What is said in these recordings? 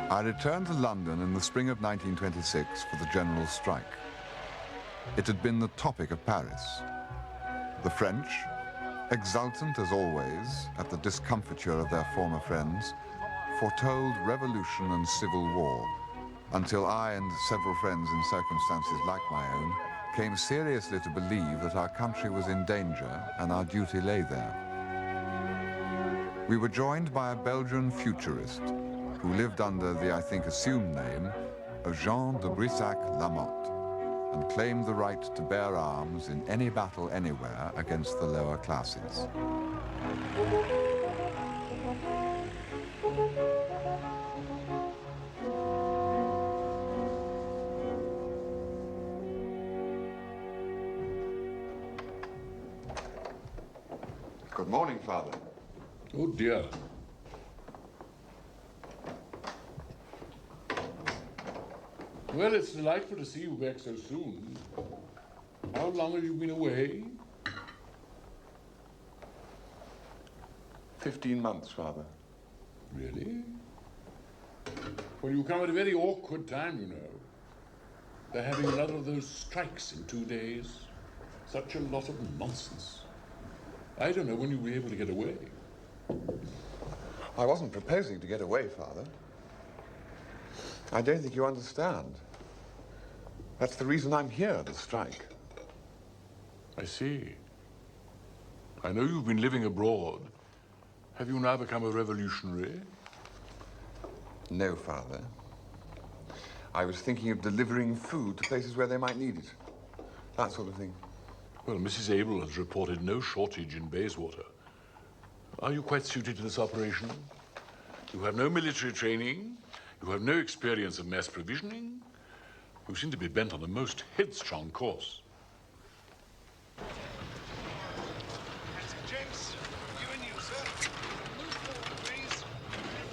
I returned to London in the spring of 1926 for the general strike. It had been the topic of Paris. The French, exultant as always at the discomfiture of their former friends, foretold revolution and civil war, until I and several friends in circumstances like my own came seriously to believe that our country was in danger and our duty lay there. We were joined by a Belgian futurist who lived under the, I think, assumed name of Jean de Brissac-Lamotte and claimed the right to bear arms in any battle anywhere against the lower classes. Good morning, Father. Oh, dear. Well, it's delightful to see you back so soon. How long have you been away? 15 months, Father. Really? Well, you come at a very awkward time, you know. They're having another of those strikes in 2 days. Such a lot of nonsense. I don't know when you'll be able to get away. I wasn't proposing to get away, Father. I don't think you understand. That's the reason I'm here, the strike. I see. I know you've been living abroad. Have you now become a revolutionary? No, Father. I was thinking of delivering food to places where they might need it. That sort of thing. Well, Mrs. Abel has reported no shortage in Bayswater. Are you quite suited to this operation? You have no military training. You have no experience of mass provisioning. You seem to be bent on a most headstrong course. That's it, gents. You and you, sir. Move forward, please.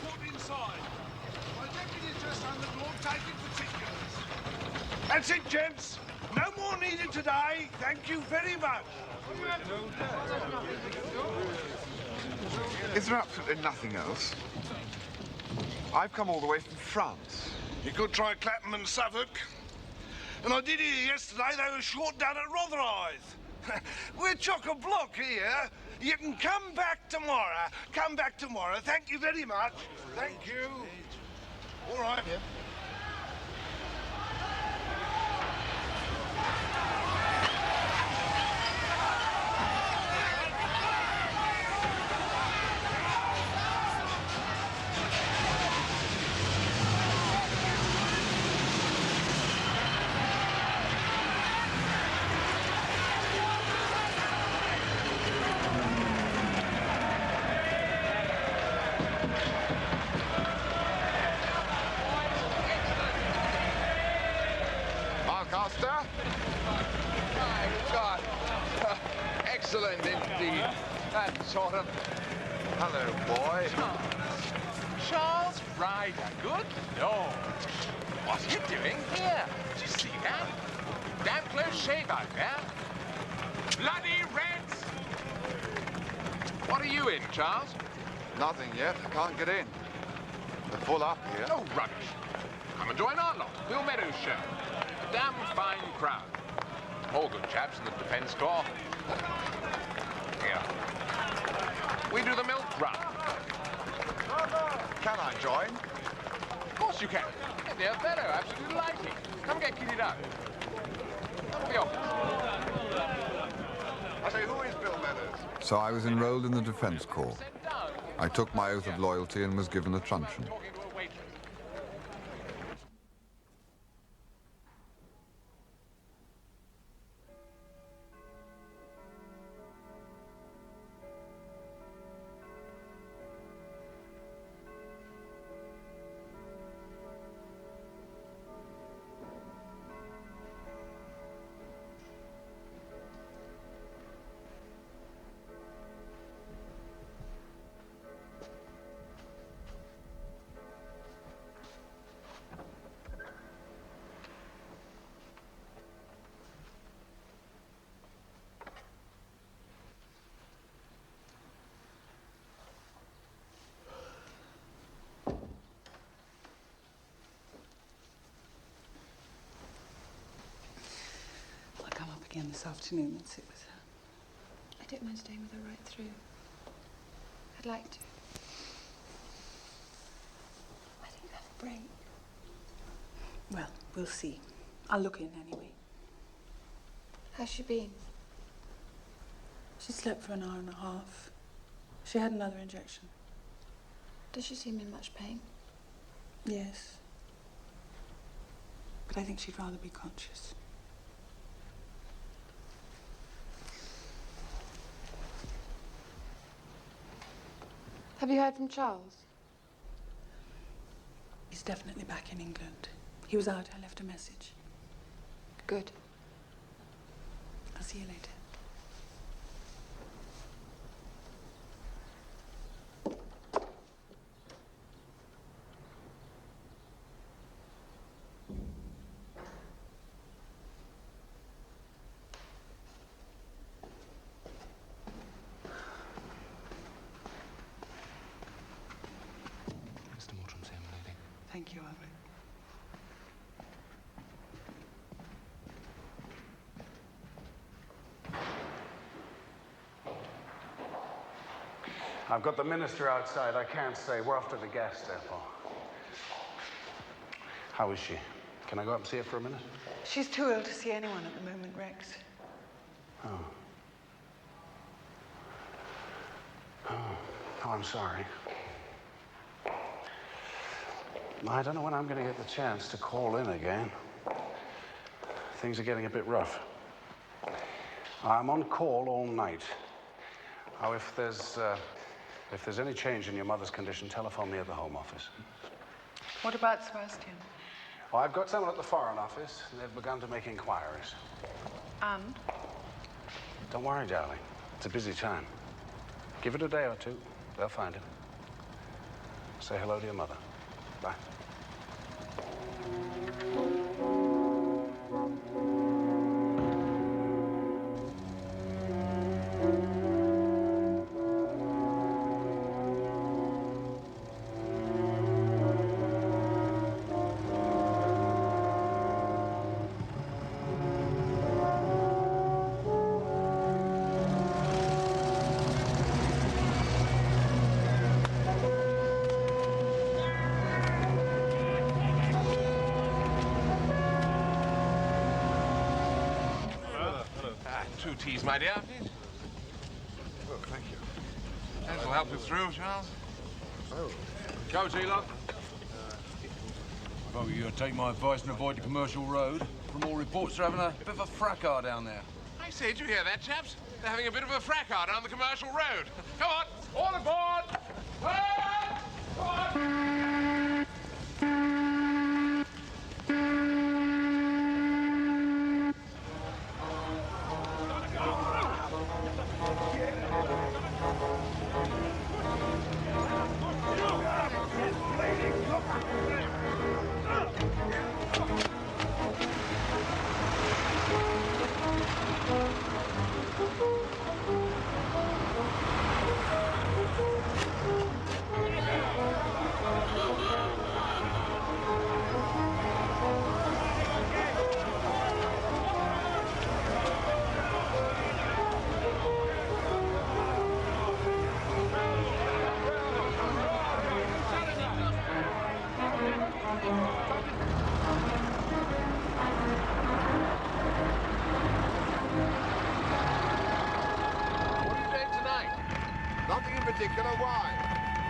Report inside. My deputy's just on the door taking particulars. That's it, gents. No more needed today. Thank you very much. Is there absolutely nothing else? I've come all the way from France. You could try Clapham and Suffolk. And I did hear yesterday they were short down at Rotherhithe. We're chock-a-block here. You can come back tomorrow. Come back tomorrow. Thank you very much. Thank you. All right. Yeah. Excellent indeed. That sort of... Hello, boy. Charles Ryder, good Lord. What are you doing here? Do you see that? Damn close shave out there. Bloody Reds! What are you in, Charles? Nothing yet. Can't get in. They're full up here. Oh, rubbish. Come and join our lot. Bill Meadows' show. A damn fine crowd. All good chaps in the defence corps. Here. We do the milk run. Can I join? Of course you can. Get there, better. Absolutely delighting. Come get kitted out. Come be off. I say, who is Bill Meadows? So I was enrolled in the Defence Corps. I took my oath of loyalty and was given a truncheon. again this afternoon and sit with her. I don't mind staying with her right through. I'd like to. I think that'll break. Well, we'll see. I'll look in anyway. How's she been? She slept for an hour and a half. She had another injection. Does she seem in much pain? Yes. But I think she'd rather be conscious. Have you heard from Charles? He's definitely back in England. He was out. I left a message. Good. I'll see you later. Thank you, Albert. I've got the minister outside. I can't stay. We're off to the gas depot. How is she? Can I go up and see her for a minute? She's too ill to see anyone at the moment, Rex. Oh. Oh, I'm sorry. I don't know when I'm going to get the chance to call in again. Things are getting a bit rough. I'm on call all night. Oh, if there's any change in your mother's condition, telephone me at the Home Office. What about Sebastian? Oh, I've got someone at the Foreign Office, and they've begun to make inquiries. And? Don't worry, darling. It's a busy time. Give it a day or two. They'll find him. Say hello to your mother. Bye. Two teas, my dear, please. Oh, thank you. That'll help you through, Charles. Oh. Go, T-Lock. Well, you take my advice and avoid the commercial road. From all reports, they're having a bit of a fracas down there. I say, did you hear that, chaps? They're having a bit of a fracas down the commercial road. Come on, all aboard! Come on!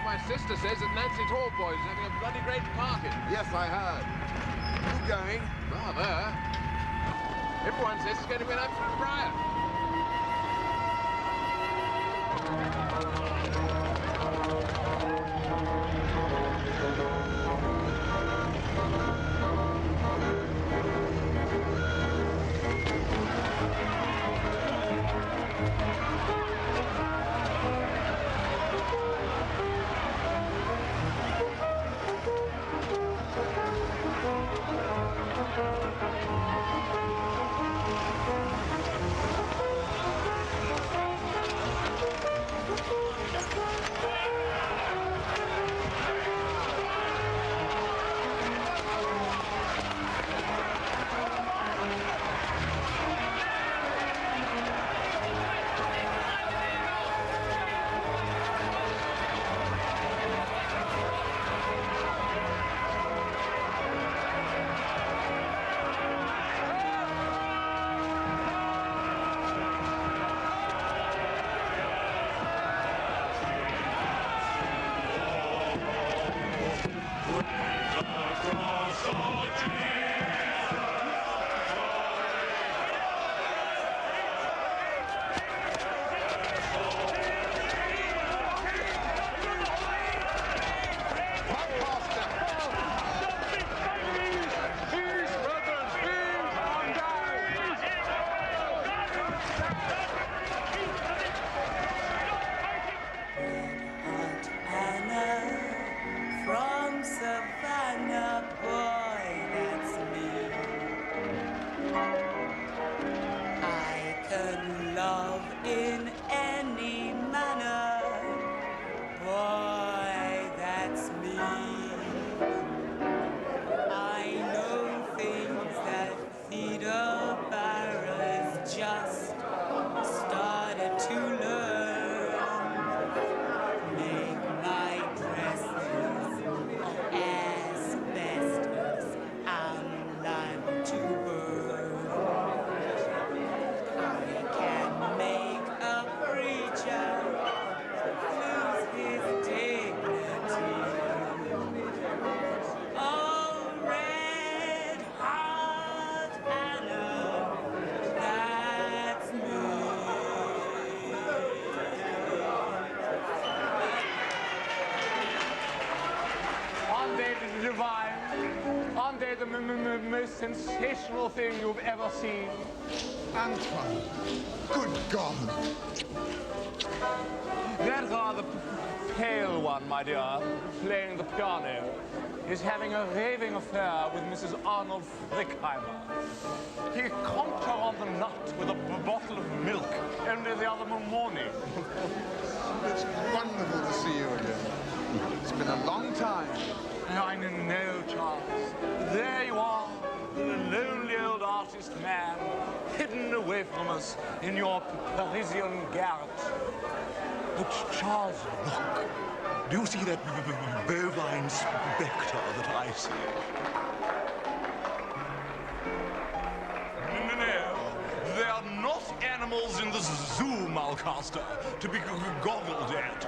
My sister says that Nancy Tallboy is having a bloody great party. Yes, I heard. You going? Rather. Everyone says it's going to be an absolute riot. Aunt Anna from Savannah, boy, that's me. I can love in any manner, boy, that's me. I know things that Theda Barra's just started to learn. Make my dresses of asbestos and lime to burn. I can make a preacher lose his dignity. Oh, red hot Anna, that's me. Aren't they divine? Aren't they the most sensational thing you've ever seen? Antoine, good God. That rather pale one, my dear, playing the piano, is having a raving affair with Mrs. Arnold Frickheimer. He comped her on the nut with a bottle of milk only the other morning. It's wonderful to see you again. It's been a long time. I know, Charles. There you are, the lonely old artist man, hidden away from us in your Parisian garret. But Charles, look. Do you see that bovine spectre that I see? No, they are not animals in the zoo, Malcaster, to be goggled at.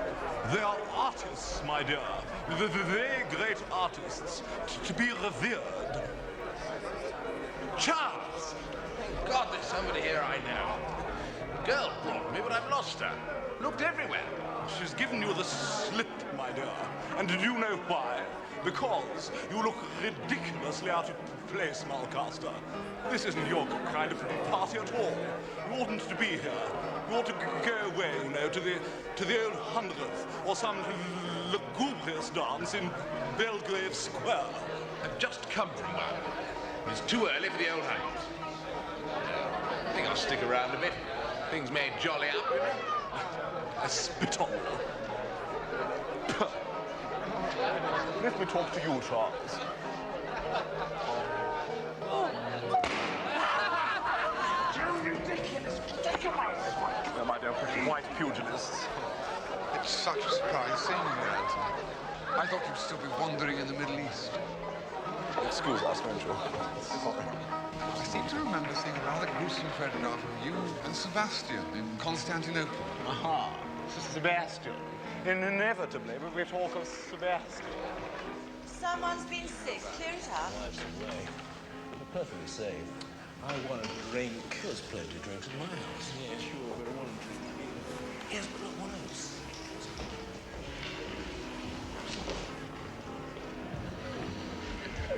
They are artists, my dear. The very great artists, to be revered. Charles! Thank God there's somebody here I know. The girl brought me, but I've lost her. Looked everywhere. She's given you the slip, my dear. And do you know why? Because you look ridiculously out of place, Malcaster. This isn't your kind of party at all. You oughtn't to be here. You ought to go away, you know, to the old 100th, or some lugubrious dance in Belgrave Square. I've just come from one. It's too early for the old hunt. I think I'll stick around a bit. Things may jolly up, you know. I spit on you. Let me talk to you, Charles. Oh, my dear, white pugilists. It's such a surprise seeing you here, Antoine. I thought you'd still be wandering in the Middle East. Excuse us, won't you? Sorry. I seem to remember seeing a rather gruesome photograph of you and Sebastian in Constantinople. Aha, Sebastian. Inevitably, we talk of Sebastian. Someone's been sick. Clear it up. Life's away. We're perfectly safe. I want a drink. There's plenty of drinks at my house. Yeah, sure, but I want a drink. Yes, but not one else.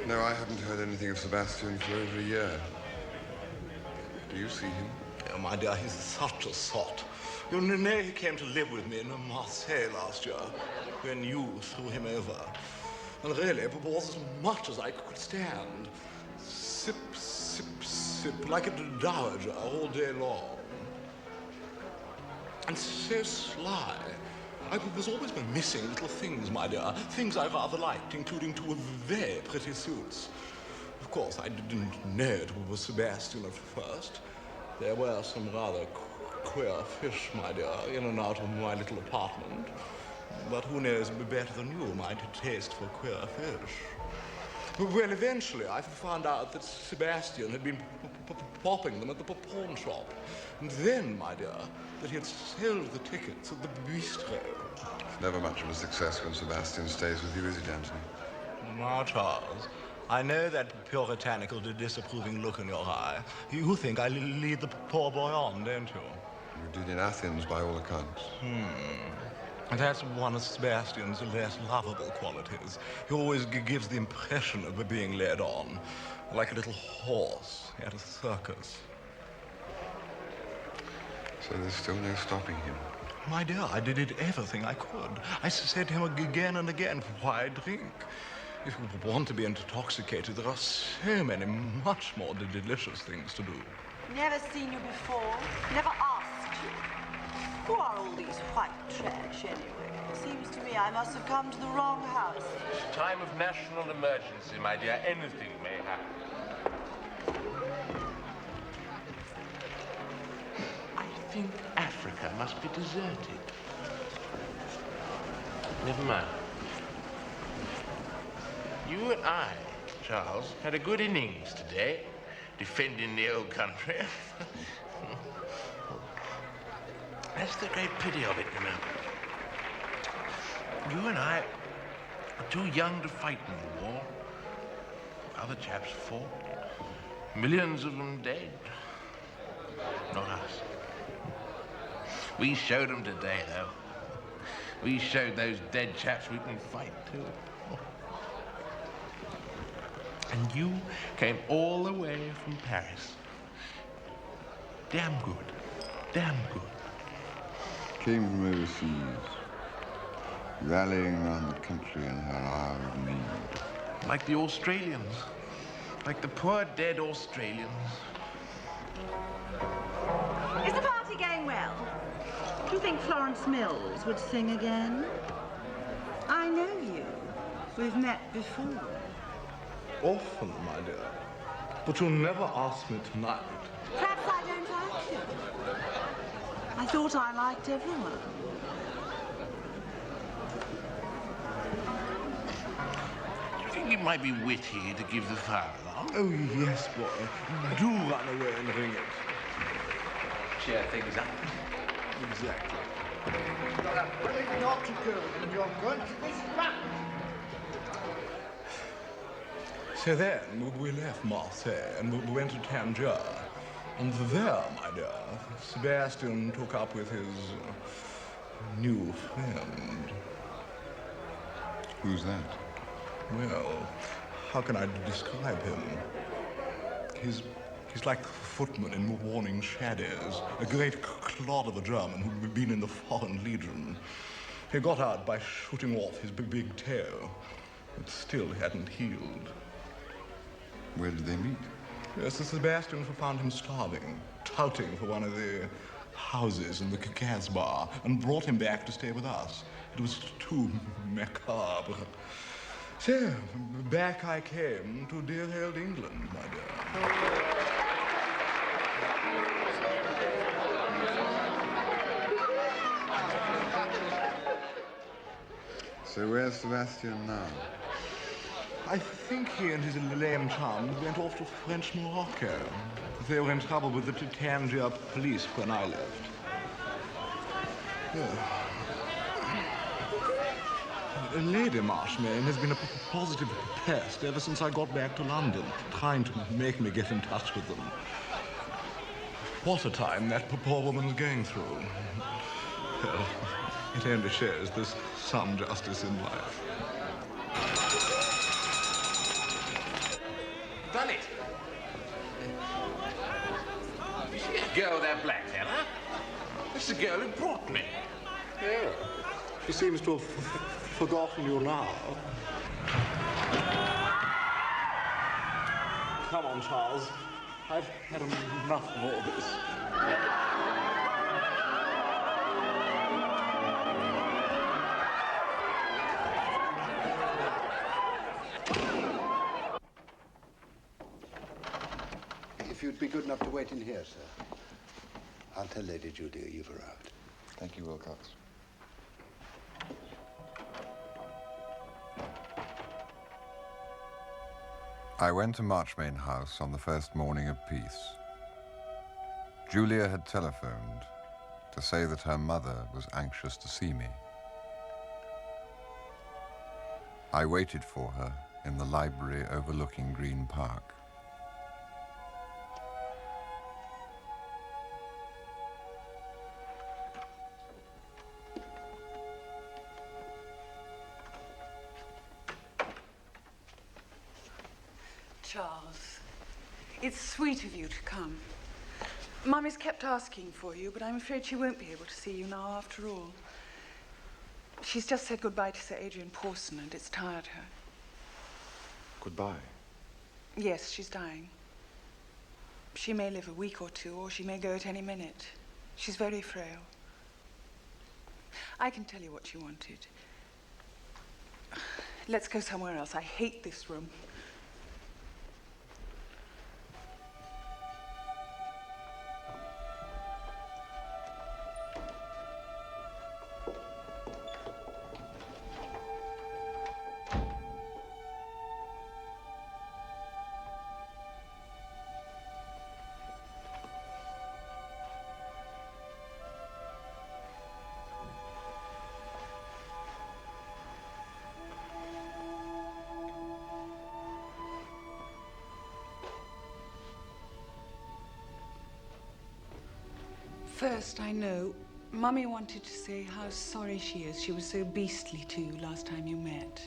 No, I haven't heard anything of Sebastian for over a year. Do you see him? Oh, my dear, he's such a sot. You know, he came to live with me in Marseille last year when you threw him over. And really, it was as much as I could stand. Sip, sip, sip, like a dowager all day long. And so sly. I was always missing little things, my dear. Things I rather liked, including two very pretty suits. Of course, I didn't know it was Sebastian at first. There were some rather queer fish, my dear, in and out of my little apartment. But who knows better than you my taste for queer fish? Well, eventually I found out that Sebastian had been popping them at the pawn shop. And then, my dear, that he had sold the tickets at the bistro. It's never much of a success when Sebastian stays with you, is it, Anthony? Now, Charles, I know that puritanical, disapproving look in your eye. You think I lead the poor boy on, don't you? You did in Athens, by all accounts. That's one of Sebastian's less lovable qualities. He always gives the impression of being led on, like a little horse at a circus. So there's still no stopping him. My dear, I did everything I could. I said to him again and again, why drink? If you want to be intoxicated, there are so many much more delicious things to do. Never seen you before. Never asked you. Who are all these white trash, anyway? Seems to me I must have come to the wrong house. Time of national emergency, my dear. Anything may happen. I think Africa must be deserted. Never mind. You and I, Charles, had a good innings today, defending the old country. That's the great pity of it, you know. You and I are too young to fight in the war. Other chaps fought. Millions of them dead. Not us. We showed them today, though. We showed those dead chaps we can fight, too. And you came all the way from Paris. Damn good. Damn good. Came from overseas, rallying around the country in her hour of need. Like the Australians. Like the poor dead Australians. Is the party going well? Do you think Florence Mills would sing again? I know you. We've met before. Often, my dear. But you'll never ask me tonight. Perhaps I don't like you. I thought I liked everyone. Do you think it might be witty to give the fire alarm? Oh, yes, boy. Do run away and ring it. Cheer things up. Exactly. Not to go, and you're going to be slapped. So then, we left Marseille and we went to Tangier. And there, my dear, Sebastian took up with his new friend. Who's that? Well, how can I describe him? He's like the footman in Warning Shadows, a great clod of a German who'd been in the Foreign Legion. He got out by shooting off his big toe, but still hadn't healed. Where did they meet? Yes, Sebastian found him starving, touting for one of the houses in the Casbah, and brought him back to stay with us. It was too macabre. So, back I came to dear old England, my dear. So where's Sebastian now? I think he and his lame chum went off to French Morocco. They were in trouble with the Tangier police when I left. Lady Marshmain has been a positive pest ever since I got back to London, trying to make me get in touch with them. What a time that poor woman's going through. Well, it only shows there's some justice in life. Done it. You see that girl, that black fella? This is the girl who brought me. Yeah. She seems to have forgotten you now. Come on, Charles. I've had enough of all this. If you'd be good enough to wait in here, sir. I'll tell Lady Julia you've arrived. Thank you, Wilcox. I went to Marchmain House on the first morning of peace. Julia had telephoned to say that her mother was anxious to see me. I waited for her in the library overlooking Green Park. Charles, it's sweet of you to come. Mummy's kept asking for you, but I'm afraid she won't be able to see you now after all. She's just said goodbye to Sir Adrian Pawson, and it's tired her. Goodbye. Yes, she's dying. She may live a week or two, or she may go at any minute. She's very frail. I can tell you what she wanted. Let's go somewhere else. I hate this room. First, I know, Mummy wanted to say how sorry she is. She was so beastly to you last time you met.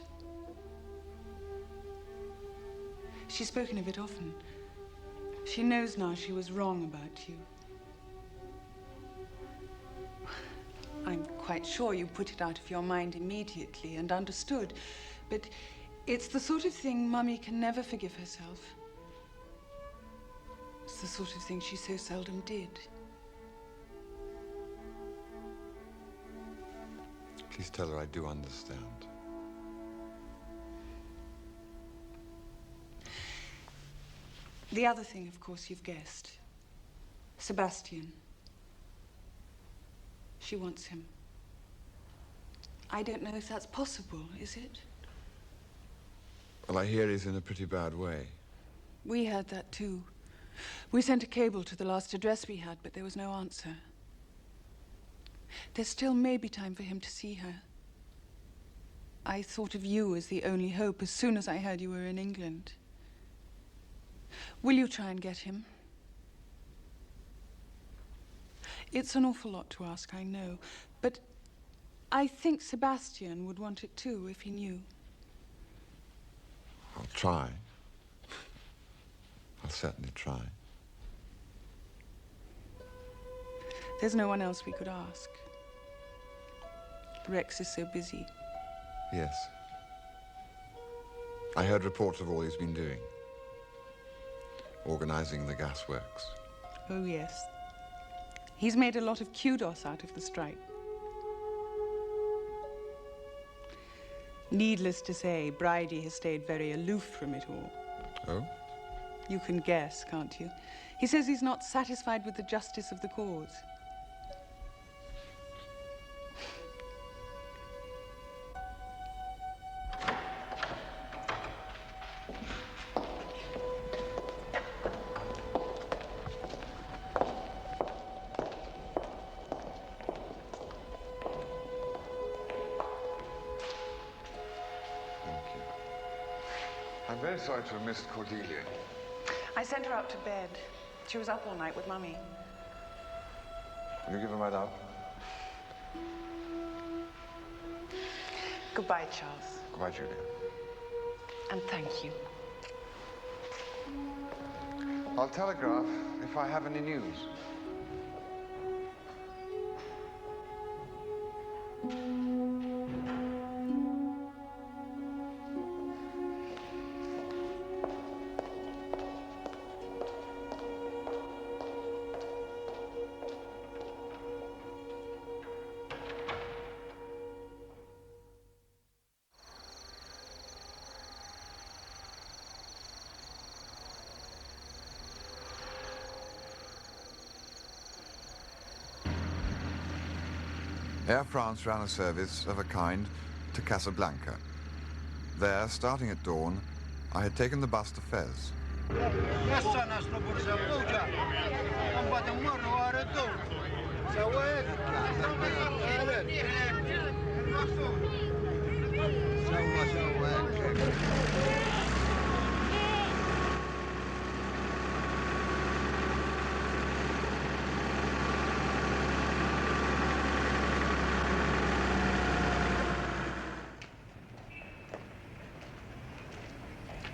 She's spoken of it often. She knows now she was wrong about you. I'm quite sure you put it out of your mind immediately and understood, but it's the sort of thing Mummy can never forgive herself. It's the sort of thing she so seldom did. Please tell her I do understand. The other thing, of course, you've guessed. Sebastian. She wants him. I don't know if that's possible, is it? Well, I hear he's in a pretty bad way. We heard that too. We sent a cable to the last address we had, but there was no answer. There still may be time for him to see her. I thought of you as the only hope as soon as I heard you were in England. Will you try and get him? It's an awful lot to ask, I know, but I think Sebastian would want it too if he knew. I'll try. I'll certainly try. There's no one else we could ask. Rex is so busy. Yes. I heard reports of all he's been doing. Organizing the gasworks. Oh, yes. He's made a lot of kudos out of the strike. Needless to say, Bridie has stayed very aloof from it all. Oh? You can guess, can't you? He says he's not satisfied with the justice of the cause. I'm very sorry to have missed Cordelia. I sent her up to bed. She was up all night with Mummy. Will you give her my love? Goodbye, Charles. Goodbye, Julia. And thank you. I'll telegraph if I have any news. Air France ran a service of a kind to Casablanca. There, starting at dawn, I had taken the bus to Fez.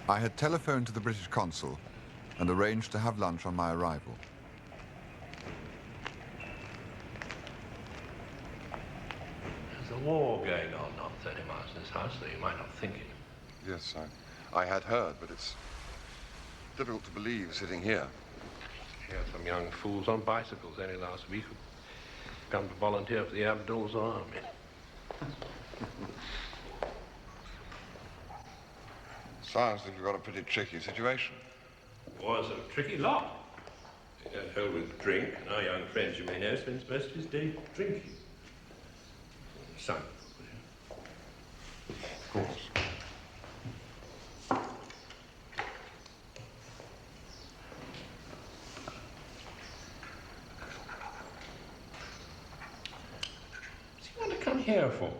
I had telephoned to the British consul and arranged to have lunch on my arrival. a war going on not 30 miles from this house, though you might not think it. Yes, I had heard, but it's difficult to believe sitting here. Here are some young fools on bicycles only last week who come to volunteer for the Abdul's army. Sounds like you've got a pretty tricky situation. Was a tricky lot. He got hold with drink, and our young friend, you may know, spends most of his day drinking. Son. Of course. What's he want to come here for?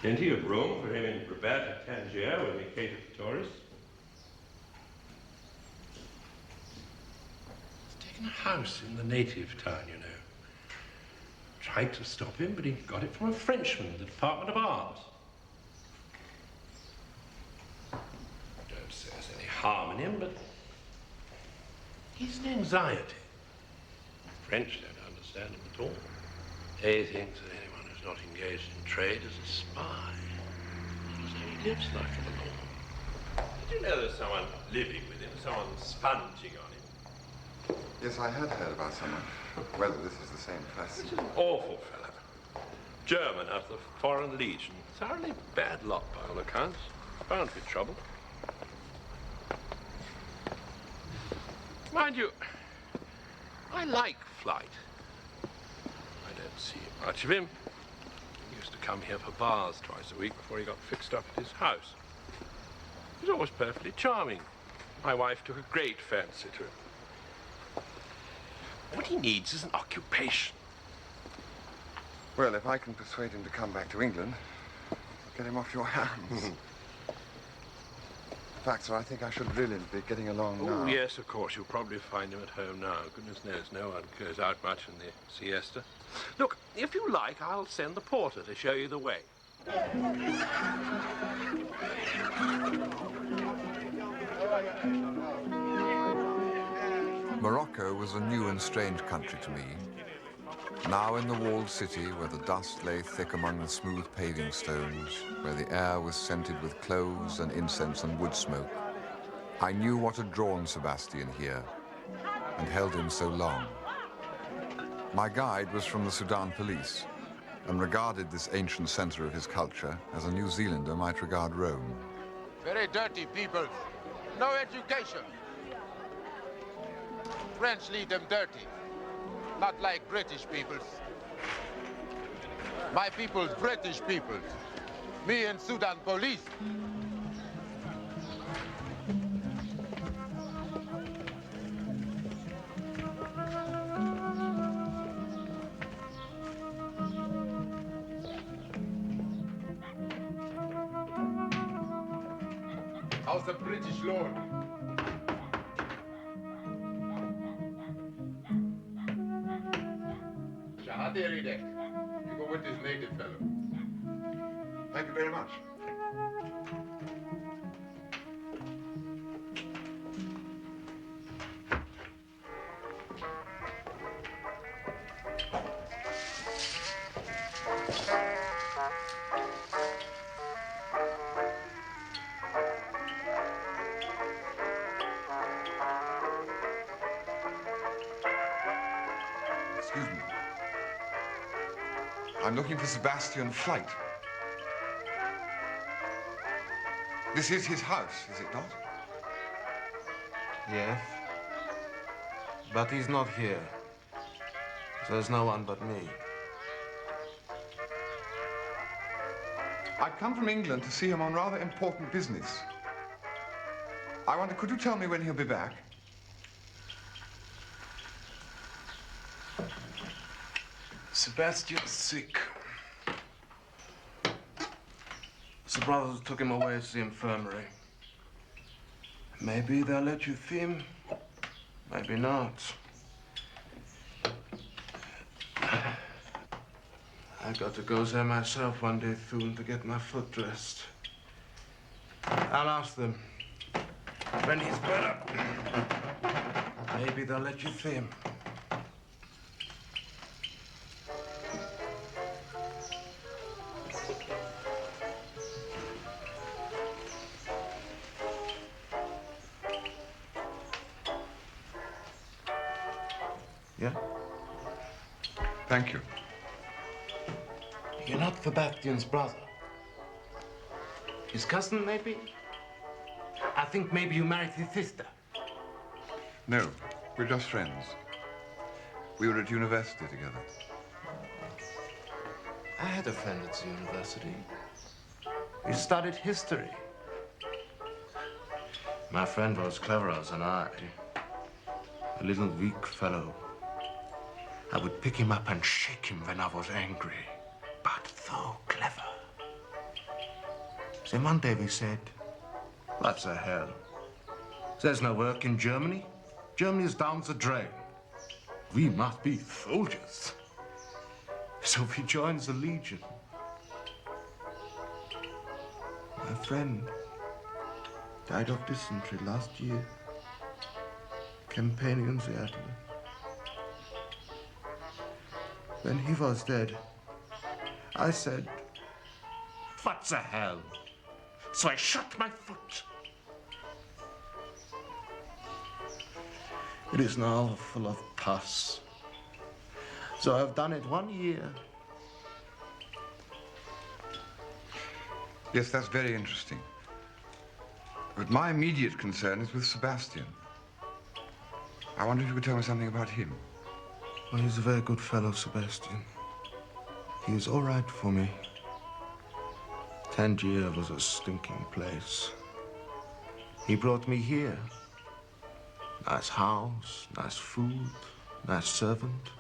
Plenty of room for him in Rabat and Tangier when we cater for tourists. He's taken a house in the native town, you know. Tried to stop him, but he got it from a Frenchman in the Department of Arts. Don't say there's any harm in him, but he's an anxiety. French don't understand him at all. They think that anyone who's not engaged in trade is a spy. So he lives like a law. Did you know there's someone living with him, someone sponging on him? Yes, I had heard about someone. Whether this is the same person. He's an awful fellow. German out of the Foreign Legion. Thoroughly bad lot by all accounts. Bound for trouble. Mind you, I like Flight. I don't see much of him. He used to come here for bars twice a week before he got fixed up at his house. He was always perfectly charming. My wife took a great fancy to him. What he needs is an occupation. Well, if I can persuade him to come back to England, I'll get him off your hands. In fact, sir, I think I should really be getting along now. Oh, yes, of course. You'll probably find him at home now. Goodness knows, no one goes out much in the siesta. Look, if you like, I'll send the porter to show you the way. Morocco was a new and strange country to me. Now in the walled city, where the dust lay thick among the smooth paving stones, where the air was scented with cloves and incense and wood smoke, I knew what had drawn Sebastian here and held him so long. My guide was from the Sudan police and regarded this ancient center of his culture as a New Zealander might regard Rome. Very dirty people. No education. French lead them dirty. Not like British peoples. My people's British peoples. Me and Sudan police. How's the British lord? Shahadi, you go with this native fellow. Thank you very much. Excuse me. I'm looking for Sebastian Flight. This is his house, is it not? Yes. But he's not here. There's no one but me. I've come from England to see him on rather important business. I wonder, could you tell me when he'll be back? Sebastian's sick. The brothers took him away to the infirmary. Maybe they'll let you see him. Maybe not. I got to go there myself one day soon to get my foot dressed. I'll ask them. When he's better, maybe they'll let you see him. Yeah? Thank you. You're not Sebastian's brother. His cousin, maybe? I think maybe you married his sister. No, we're just friends. We were at university together. I had a friend at the university. He studied history. My friend was cleverer than I. A little weak fellow. I would pick him up and shake him when I was angry. But so clever. Then one day we said, what the hell? There's no work in Germany. Germany is down the drain. We must be soldiers. So we joined the Legion. My friend died of dysentery last year, campaigning in the Atlas. When he was dead, I said, what the hell? So I shot my foot. It is now full of pus. So I've done it 1 year. Yes, that's very interesting. But my immediate concern is with Sebastian. I wonder if you could tell me something about him. Well, he's a very good fellow, Sebastian. He is all right for me. Tangier was a stinking place. He brought me here. Nice house, nice food, nice servant.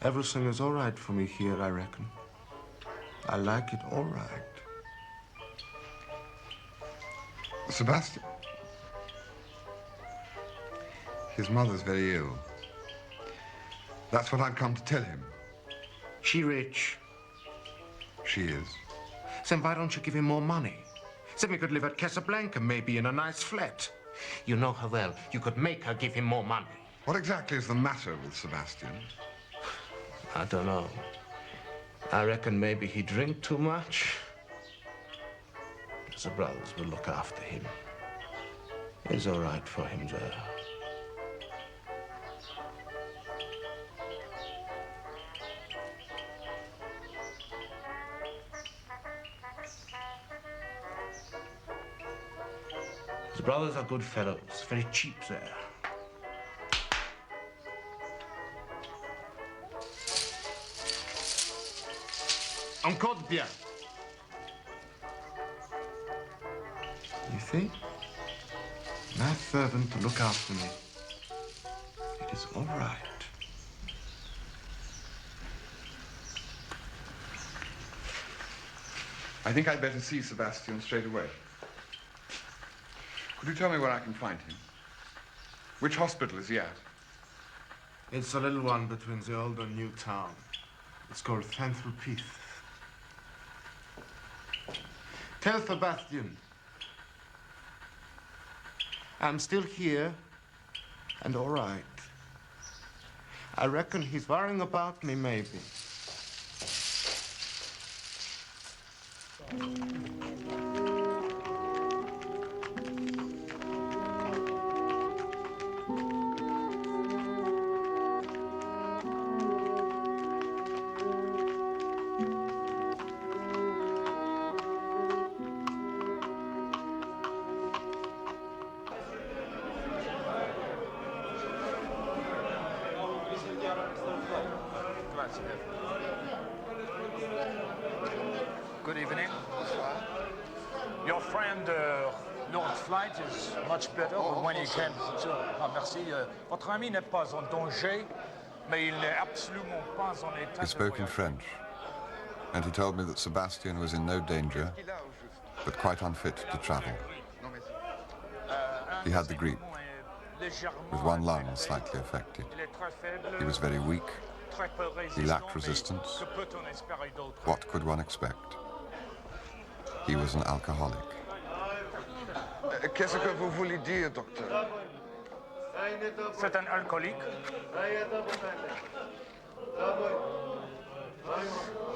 Everything is all right for me here, I reckon. I like it all right. Sebastian. His mother's very ill. That's what I've come to tell him. She rich? She is. Then why don't you give him more money? Then we could live at Casablanca, maybe in a nice flat. You know her well. You could make her give him more money. What exactly is the matter with Sebastian? I don't know. I reckon maybe he drink too much. The brothers will look after him. It's all right for him there. His brothers are good fellows, very cheap there. Encore bien. You see? Nice servant to look after me. It is all right. I think I'd better see Sebastian straight away. Could you tell me where I can find him? Which hospital is he at? It's a little one between the old and new town. It's called Saint-Sulpice. Tell Sebastian I'm still here and all right. I reckon he's worrying about me, maybe. Good evening. Your friend, Lord Flight, is much better, but when he came... Ah, merci. Votre ami n'est pas en danger, mais il n'est absolument pas en état He spoke in French, and he told me that Sebastian was in no danger, but quite unfit to travel. He had the grippe, with one lung slightly affected. He was very weak. He lacked resistance. What could one expect? He was an alcoholic. Qu'est-ce que vous voulez dire, docteur? C'est un alcoolique.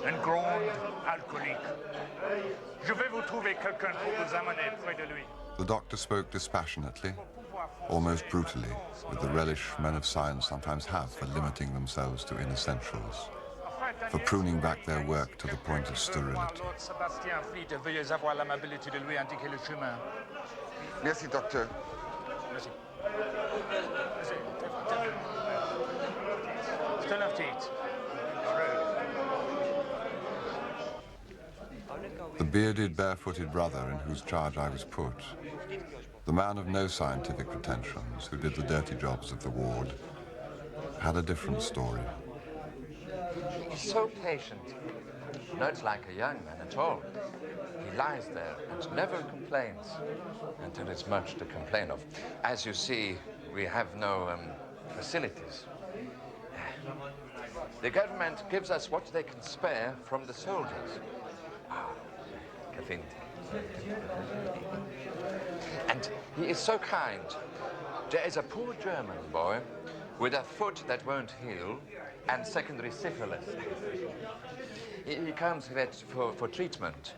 Un grand alcoolique. Je vais vous trouver quelqu'un pour vous amener près de lui. The doctor spoke dispassionately, almost brutally, with the relish men of science sometimes have for limiting themselves to inessentials, for pruning back their work to the point of sterility. Merci, docteur. Merci. Still have teeth. The bearded, barefooted brother in whose charge I was put, the man of no scientific pretensions who did the dirty jobs of the ward, had a different story. He's so patient. Not like a young man at all. He lies there and never complains until it's much to complain of. As you see, we have no facilities. The government gives us what they can spare from the soldiers. And he is so kind. There is a poor German boy with a foot that won't heal and secondary syphilis. He comes for treatment.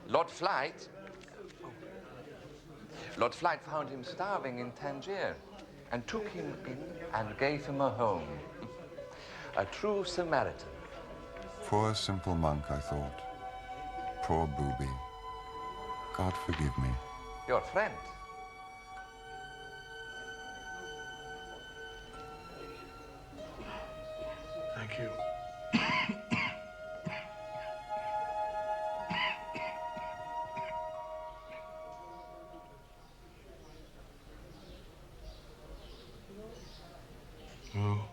Lord Flight found him starving in Tangier and took him in and gave him a home. A true Samaritan. Poor simple monk, I thought. Poor booby. God forgive me. Your friend. Thank you. Oh.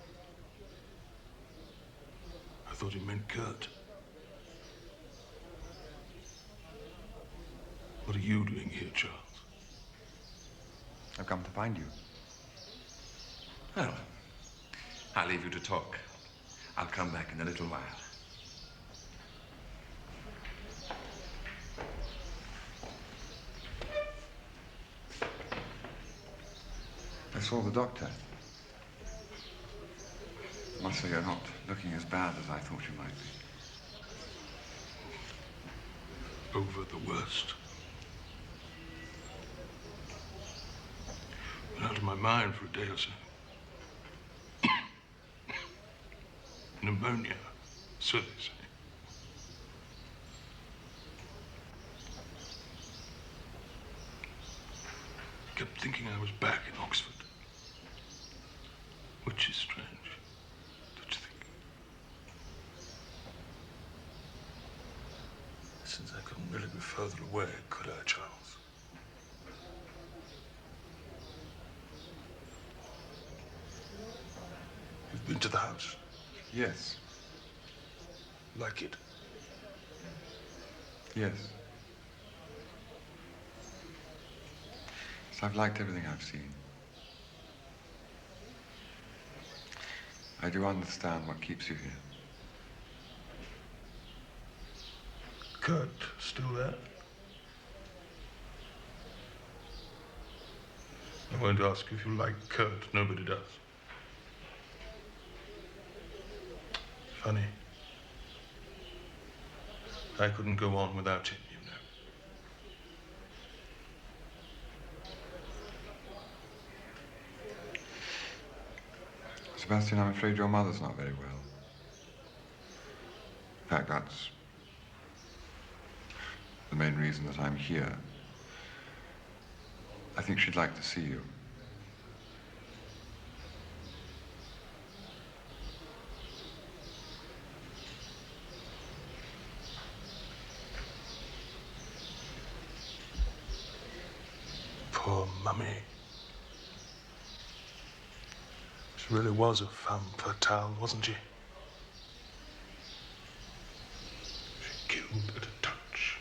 I thought you meant Kurt. What are you doing here, Charles? I've come to find you. Well, I'll leave you to talk. I'll come back in a little while. I saw the doctor. I must say you're not looking as bad as I thought you might be. Over the worst. Been out of my mind for a day or so. Pneumonia, so they say. Kept thinking I was back in Oxford. Which is strange, don't you think? Since I couldn't really be further away, could I, Charles? You've been to the house? Yes. Like it? Yes. So I've liked everything I've seen. I do understand what keeps you here. Kurt still there? I won't ask if you like Kurt. Nobody does. Funny. I couldn't go on without him, you know. Sebastian, I'm afraid your mother's not very well. In fact, that's the main reason that I'm here. I think she'd like to see you. Poor Mummy. She really was a femme fatale, wasn't she? She killed at a touch.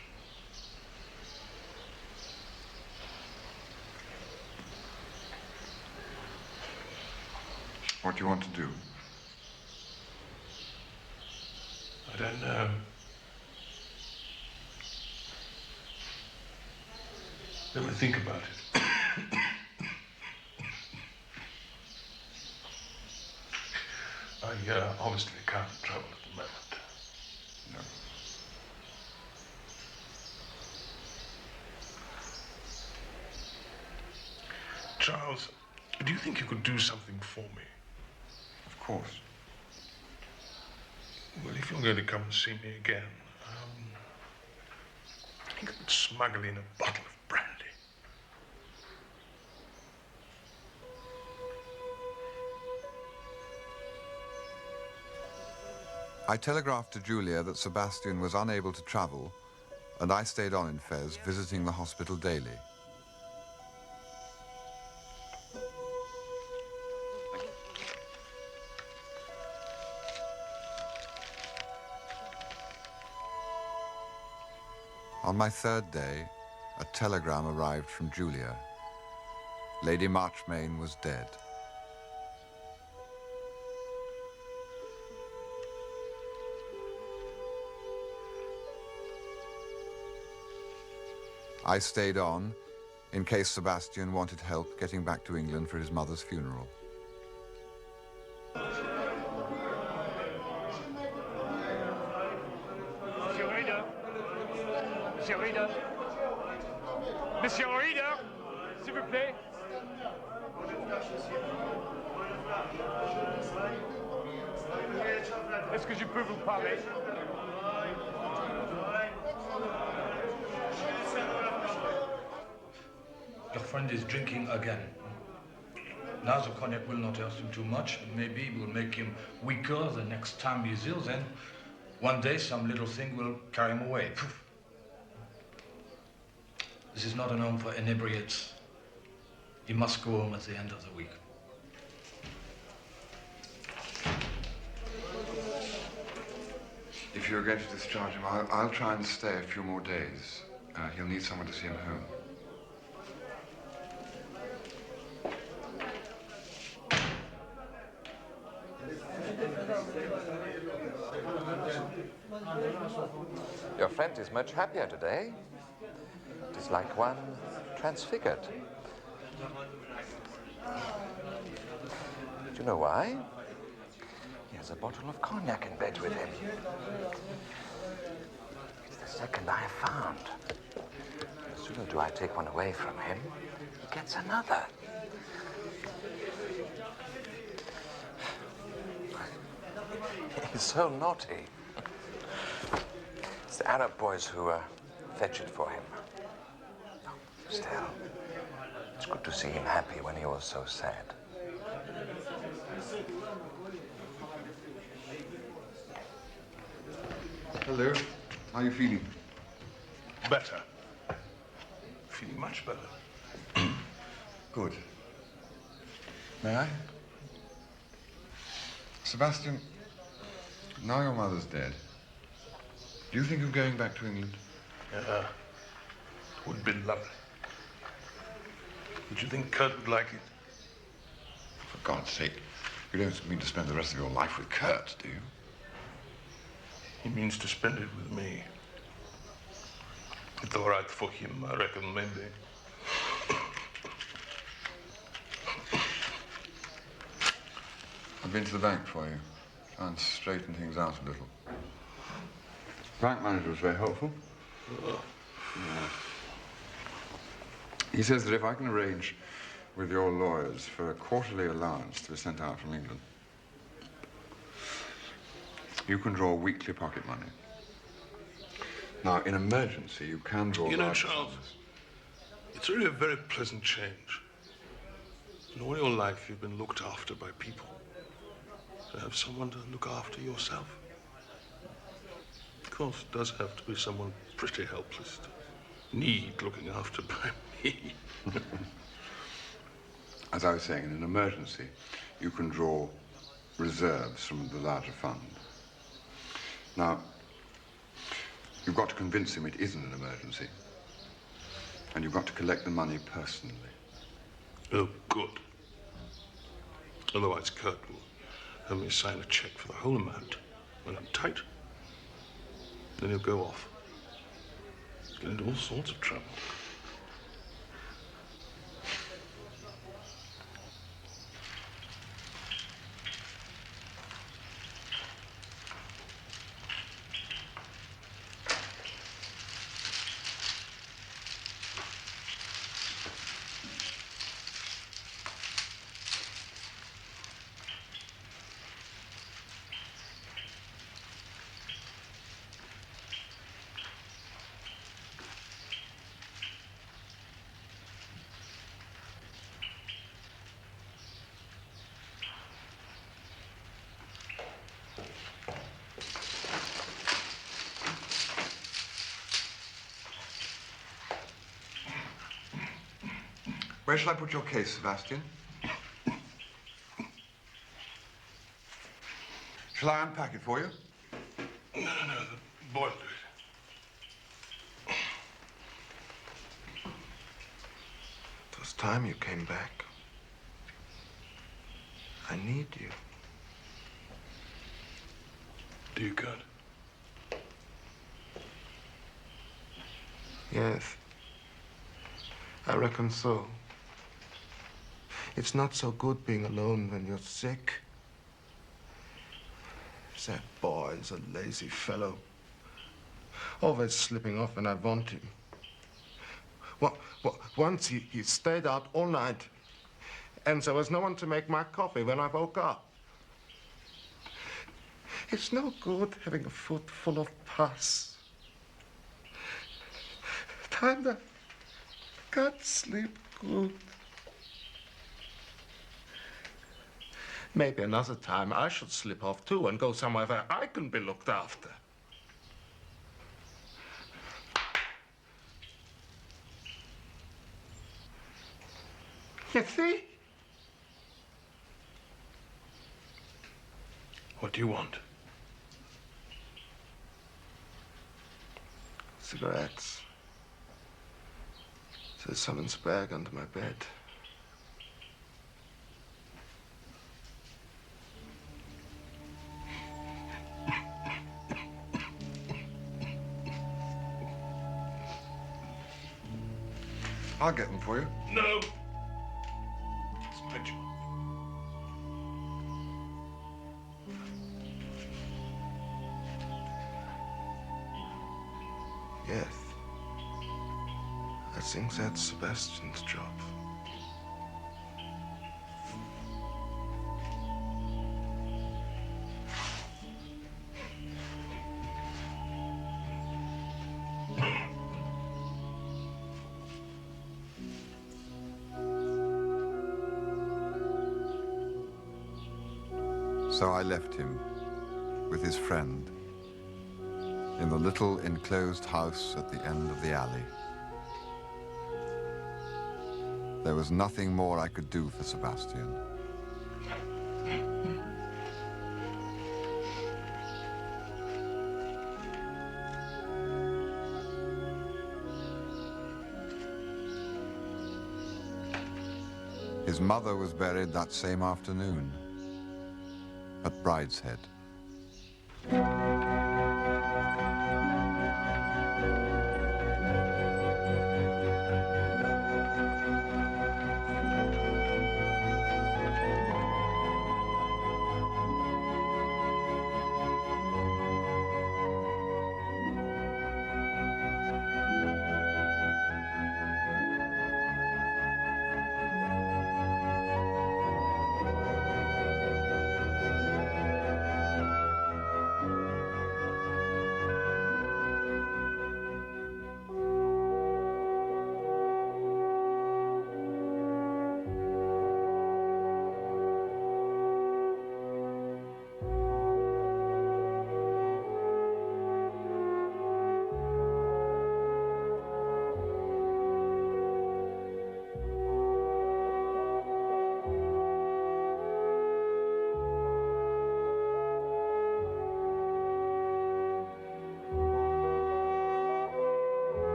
What do you want to do? I don't know. Let me think about it. I obviously can't travel at the moment. No. Charles, do you think you could do something for me? Of course. Well, if you're going to come and see me again, you could smuggle in a bottle of brandy. I telegraphed to Julia that Sebastian was unable to travel, and I stayed on in Fez, visiting the hospital daily. On my third day, a telegram arrived from Julia. Lady Marchmain was dead. I stayed on in case Sebastian wanted help getting back to England for his mother's funeral. Monsieur Reader. Monsieur Reader. Monsieur Reader, s'il vous plaît. Est-ce que je peux vous parler? Your friend is drinking again. Now the cognac will not hurt him too much. Maybe it will make him weaker the next time he's ill. Then one day some little thing will carry him away. This is not a home for inebriates. He must go home at the end of the week. If you're going to discharge him, I'll try and stay a few more days. He'll need someone to see him home. Your friend is much happier today. It is like one transfigured. Do you know why? He has a bottle of cognac in bed with him. It's the second I have found. The sooner do I take one away from him, he gets another. He's so naughty. It's the Arab boys who fetch it for him. Still, it's good to see him happy when he was so sad. Hello. How are you feeling? Better. Feeling much better. Good. May I? Sebastian, now your mother's dead. Do you think of going back to England? Yeah. Would be lovely. Would you think Kurt would like it? For God's sake, you don't mean to spend the rest of your life with Kurt, do you? He means to spend it with me. It's all right for him, I reckon, maybe. I've been to the bank for you. Try and straighten things out a little. Bank manager was very helpful. Yeah. He says that if I can arrange with your lawyers for a quarterly allowance to be sent out from England, you can draw weekly pocket money. Now, in emergency, you can draw. You know, large Charles, sums. it's really a very pleasant change. In all your life, you've been looked after by people. To have someone to look after yourself. Of course, it does have to be someone pretty helpless to need looking after by me. As I was saying, in an emergency, you can draw reserves from the larger fund. Now, you've got to convince him it isn't an emergency. And you've got to collect the money personally. Oh, good. Otherwise, Kurt will have me sign a check for the whole amount when I'm tight. Then he'll go off. Get into all sorts of trouble. Where shall I put your case, Sebastian? Shall I unpack it for you? No, the boy will do it. It was time you came back. I need you. Do you, Kurt? Yes. I reckon so. It's not so good being alone when you're sick. That boy's a lazy fellow. Always slipping off when I want him. Once he stayed out all night, and there was no one to make my coffee when I woke up. It's no good having a foot full of pus. Time that I can't sleep good. Maybe another time I should slip off too and go somewhere where I can be looked after. You see? What do you want? Cigarettes. There's some in the bag under my bed. I'll get them for you. No. It's my job. Yes. I think that's Sebastian's job. So I left him with his friend in the little enclosed house at the end of the alley. There was nothing more I could do for Sebastian. His mother was buried that same afternoon at Brideshead.